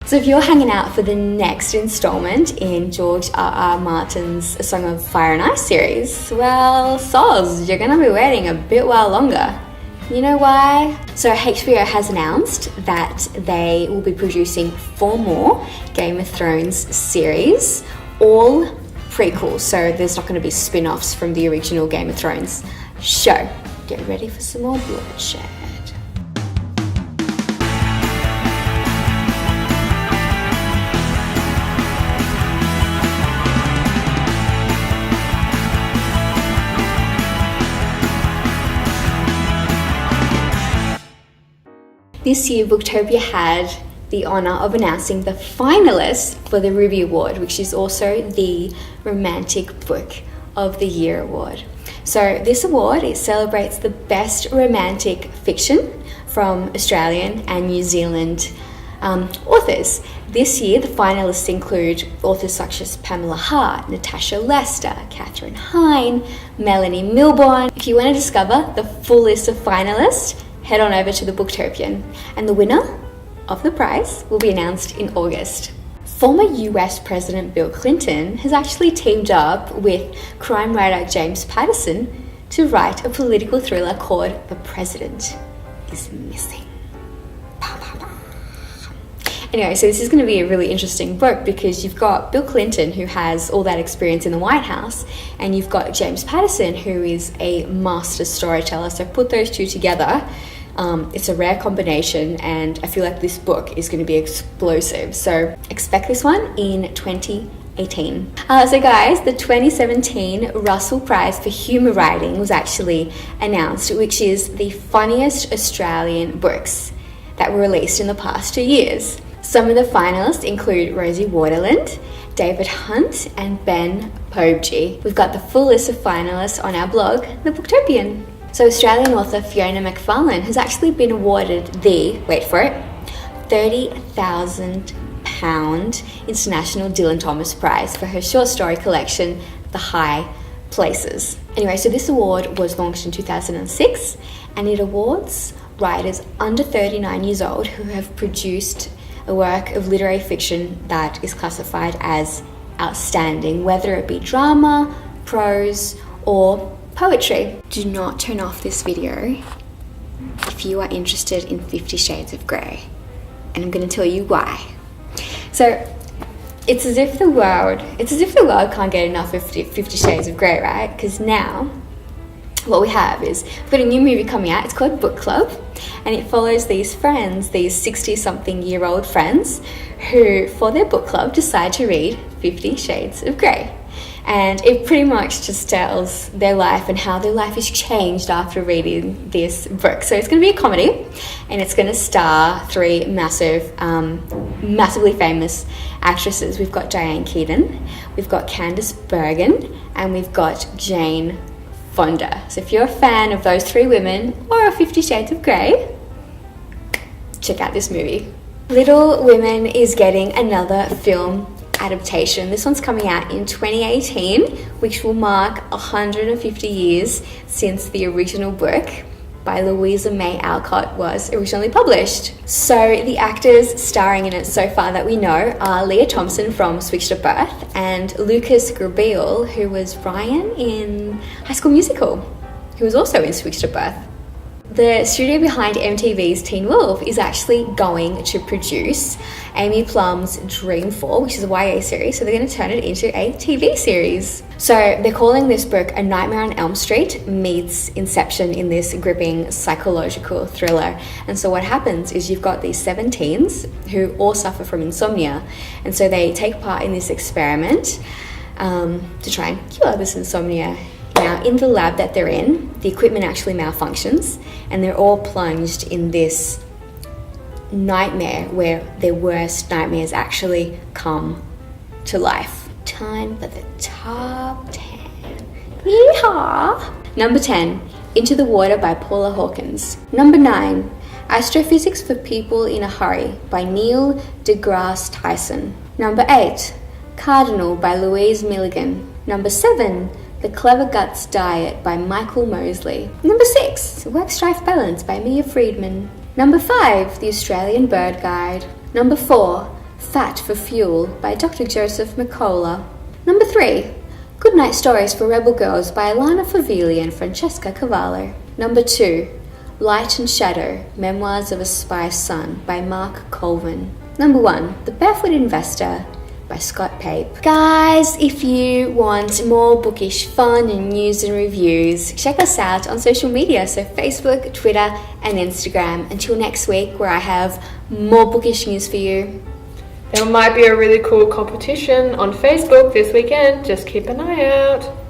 So if you're hanging out for the next installment in George R.R. Martin's A Song of Fire and Ice series, well, soz, you're gonna be waiting a bit while longer. You know why? So HBO has announced that they will be producing 4 more Game of Thrones series, all prequels, so there's not going to be spin-offs from the original Game of Thrones show. Get ready for some more bloodshed. This year, Booktopia had the honour of announcing the finalists for the Ruby Award, which is also the Romantic Book of the Year award. So this award, it celebrates the best romantic fiction from Australian and New Zealand authors. This year, the finalists include authors such as Pamela Hart, Natasha Lester, Catherine Hine, Melanie Milbourne. If you want to discover the full list of finalists, head on over to the Booktopian, and the winner of the prize will be announced in August. Former US President Bill Clinton has actually teamed up with crime writer James Patterson to write a political thriller called The President is Missing. Anyway, so this is going to be a really interesting book because you've got Bill Clinton, who has all that experience in the White House, and you've got James Patterson, who is a master storyteller. So put those two together. It's a rare combination, and I feel like this book is going to be explosive. So expect this one in 2018. So guys, the 2017 Russell Prize for Humour Writing was actually announced, which is the funniest Australian books that were released in the past 2 years. Some of the finalists include Rosie Waterland, David Hunt, and Ben Pobji. We've got the full list of finalists on our blog, The Booktopian. So Australian author Fiona McFarlane has actually been awarded the, wait for it, £30,000 International Dylan Thomas Prize for her short story collection, The High Places. Anyway, so this award was launched in 2006, and it awards writers under 39 years old who have produced a work of literary fiction that is classified as outstanding, whether it be drama, prose, or poetry. Do not turn off this video if you are interested in 50 Shades of Grey, and I'm going to tell you why. So it's as if the world can't get enough of 50 Shades of Grey, right? Because now what we have is we've got a new movie coming out. It's called Book Club, and it follows these friends, these 60-something-year-old friends, who for their book club decide to read 50 Shades of Grey. And it pretty much just tells their life and how their life has changed after reading this book. So it's going to be a comedy, and it's going to star 3 massively famous actresses. We've got Diane Keaton, we've got Candice Bergen, and we've got Jane Fonda. So if you're a fan of those 3 women or 50 Shades of Grey, check out this movie. Little Women is getting another film adaptation. This one's coming out in 2018, which will mark 150 years since the original book by Louisa May Alcott was originally published. So the actors starring in it so far that we know are Leah Thompson from Switched at Birth and Lucas Grabeel, who was Ryan in High School Musical, who was also in Switched at Birth. The studio behind MTV's Teen Wolf is actually going to produce Amy Plum's Dreamfall, which is a YA series, so they're going to turn it into a TV series. So they're calling this book A Nightmare on Elm Street meets Inception in this gripping psychological thriller. And so what happens is you've got these 7 teens who all suffer from insomnia, and so they take part in this experiment to try and cure this insomnia. Now, in the lab that they're in, the equipment actually malfunctions, and they're all plunged in this nightmare where their worst nightmares actually come to life. Time for the top 10. Yeehaw! Number 10, Into the Water by Paula Hawkins. Number 9, Astrophysics for People in a Hurry by Neil deGrasse Tyson. Number 8, Cardinal by Louise Milligan. Number 7, The Clever Guts Diet by Michael Mosley. Number 6, Work-Strife Balance by Mia Friedman. Number 5, The Australian Bird Guide. Number 4, Fat for Fuel by Dr. Joseph McCullough. Number 3, Goodnight Stories for Rebel Girls by Alana Favilli and Francesca Cavallo. Number 2, Light and Shadow, Memoirs of a Spy's Son by Mark Colvin. Number 1, The Barefoot Investor by Scott Pape. Guys, if you want more bookish fun and news and reviews, check us out on social media, so Facebook, Twitter and Instagram. Until next week, where I have more bookish news for you. There might be a really cool competition on Facebook this weekend. Just keep an eye out.